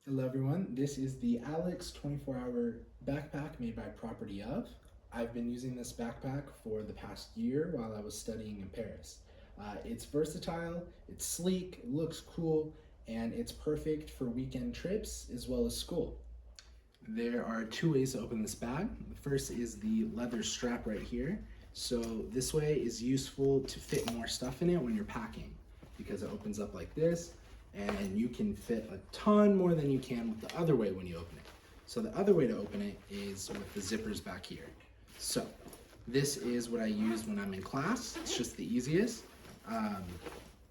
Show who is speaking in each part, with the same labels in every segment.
Speaker 1: Hello everyone, this is the Alex 24-hour backpack made by PropertyOf. I've been using this backpack for the past year while I was studying in Paris. It's versatile, it's sleek, it looks cool, and it's perfect for weekend trips as well as school. There are two ways to open this bag. The first is the leather strap right here. So this way is useful to fit more stuff in it when you're packing because it opens up like this and you can fit a ton more than you can with the other way when you open it. So the other way to open it is with the zippers back here. So this is what I use when I'm in class. It's just the easiest.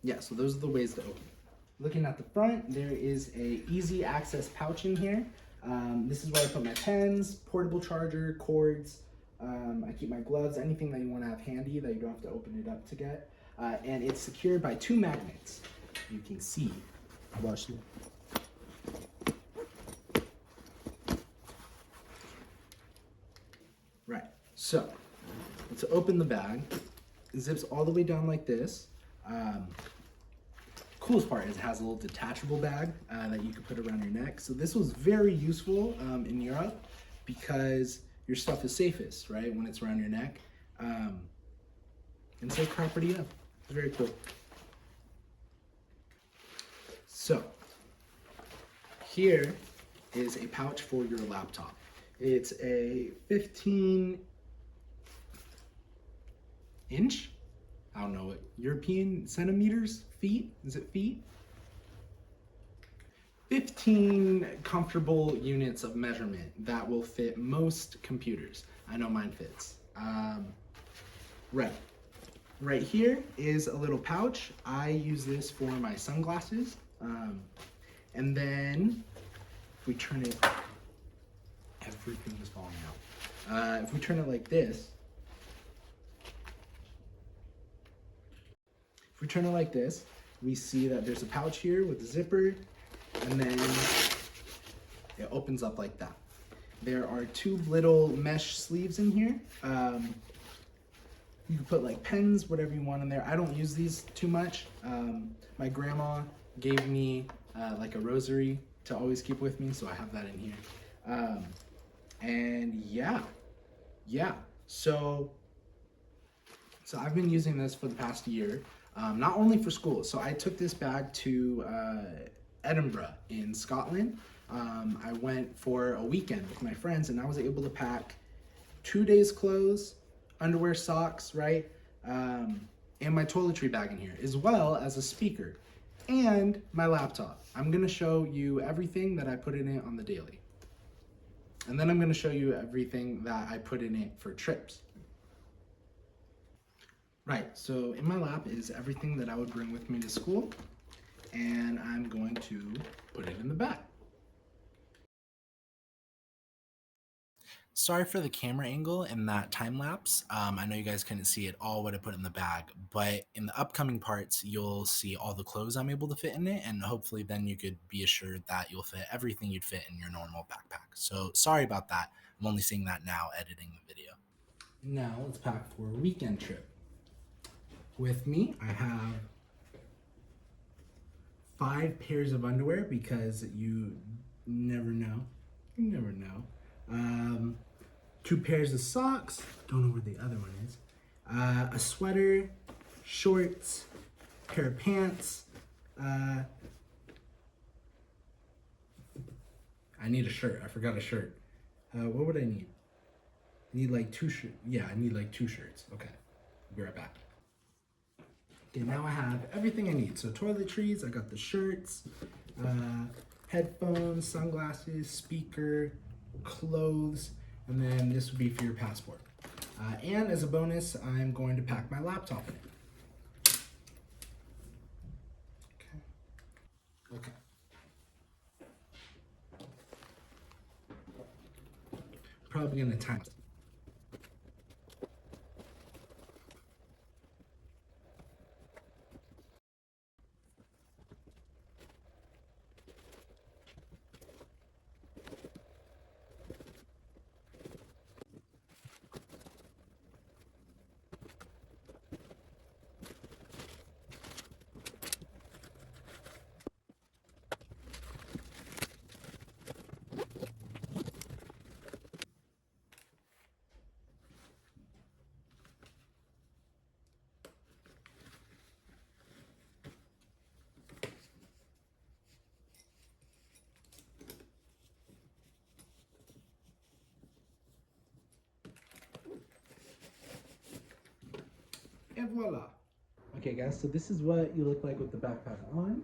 Speaker 1: Yeah, so those are the ways to open it. Looking at the front, there is a easy access pouch in here. This is where I put my pens, portable charger, cords. I keep my gloves, anything that you want to have handy that you don't have to open it up to get. And it's secured by two magnets. You can see. Watch it. Right, so let's open the bag. It zips all the way down like this. Coolest part is it has a little detachable bag that you can put around your neck. So this was very useful in Europe because your stuff is safest, right, when it's around your neck. And so PropertyOf. It's very cool. So here is a pouch for your laptop. It's a 15-inch, I don't know what, European centimeters, feet, is it feet? 15 comfortable units of measurement that will fit most computers. I know mine fits. Right here is a little pouch. I use this for my sunglasses. And then if we turn it, everything is falling out. If we turn it like this, we see that there's a pouch here with a zipper, and then it opens up like that. There are two little mesh sleeves in here. You can put like pens, whatever you want in there. I don't use these too much. My grandma gave me like a rosary to always keep with me, so I have that in here. And yeah. So I've been using this for the past year, not only for school. So I took this bag to Edinburgh in Scotland. I went for a weekend with my friends, and I was able to pack 2 days' clothes, underwear, socks, right? And my toiletry bag in here, as well as a speaker and my laptop. I'm gonna show you everything that I put in it on the daily. And then I'm gonna show you everything that I put in it for trips. Right, so in my lap is everything that I would bring with me to school, and I'm going to put it in the bag. Sorry for the camera angle and that time lapse. I know you guys couldn't see it all what I put in the bag, but in the upcoming parts, you'll see all the clothes I'm able to fit in it, and hopefully then you could be assured that you'll fit everything you'd fit in your normal backpack. So sorry about that. I'm only seeing that now editing the video. Now let's pack for a weekend trip. With me, I have 5 pairs of underwear because you never know. You never know. 2 pairs of socks, don't know where the other one is, a sweater, shorts, pair of pants, I need a shirt, I forgot a shirt. What would I need? I need like 2 shirts, yeah, I need like 2 shirts, okay, I'll be right back. Okay, now I have everything I need, so toiletries, I got the shirts, headphones, sunglasses, speaker, clothes, and then this would be for your passport. And as a bonus, I'm going to pack my laptop in it. Okay. Probably gonna time it. Et voila. Okay guys, so this is what you look like with the backpack on.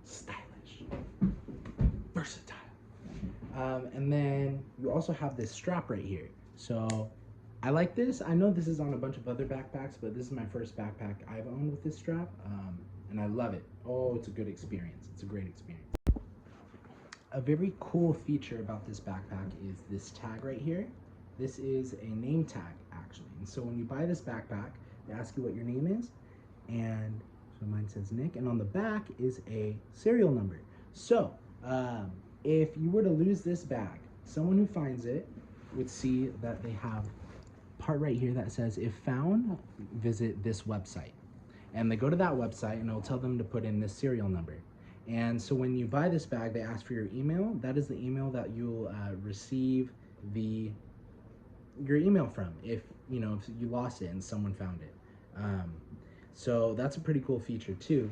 Speaker 1: Stylish. Versatile. And then you also have this strap right here. So I like this. I know this is on a bunch of other backpacks, but this is my first backpack I've owned with this strap, and I love it. Oh, it's a good experience. It's a great experience. A very cool feature about this backpack is this tag right here. This is a name tag, actually. And so when you buy this backpack, they ask you what your name is, and so mine says Nick, and on the back is a serial number. So if you were to lose this bag, someone who finds it would see that they have a part right here that says, if found, visit this website. And they go to that website and it'll tell them to put in this serial number. And so when you buy this bag, they ask for your email. That is the email that you'll receive your email from if you lost it and someone found it. So that's a pretty cool feature too.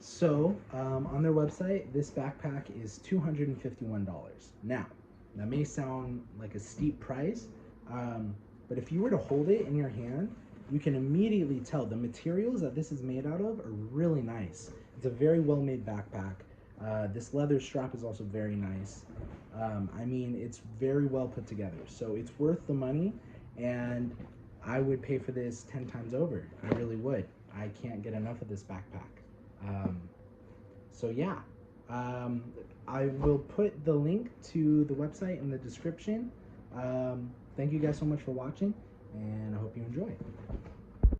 Speaker 1: So on their website, this backpack is $251. Now, that may sound like a steep price, but if you were to hold it in your hand, you can immediately tell the materials that this is made out of are really nice. It's a very well made backpack. This leather strap is also very nice. I mean, it's very well put together, so it's worth the money, and I would pay for this 10 times over. I really would. I can't get enough of this backpack. So yeah, I will put the link to the website in the description. Thank you guys so much for watching, and I hope you enjoy.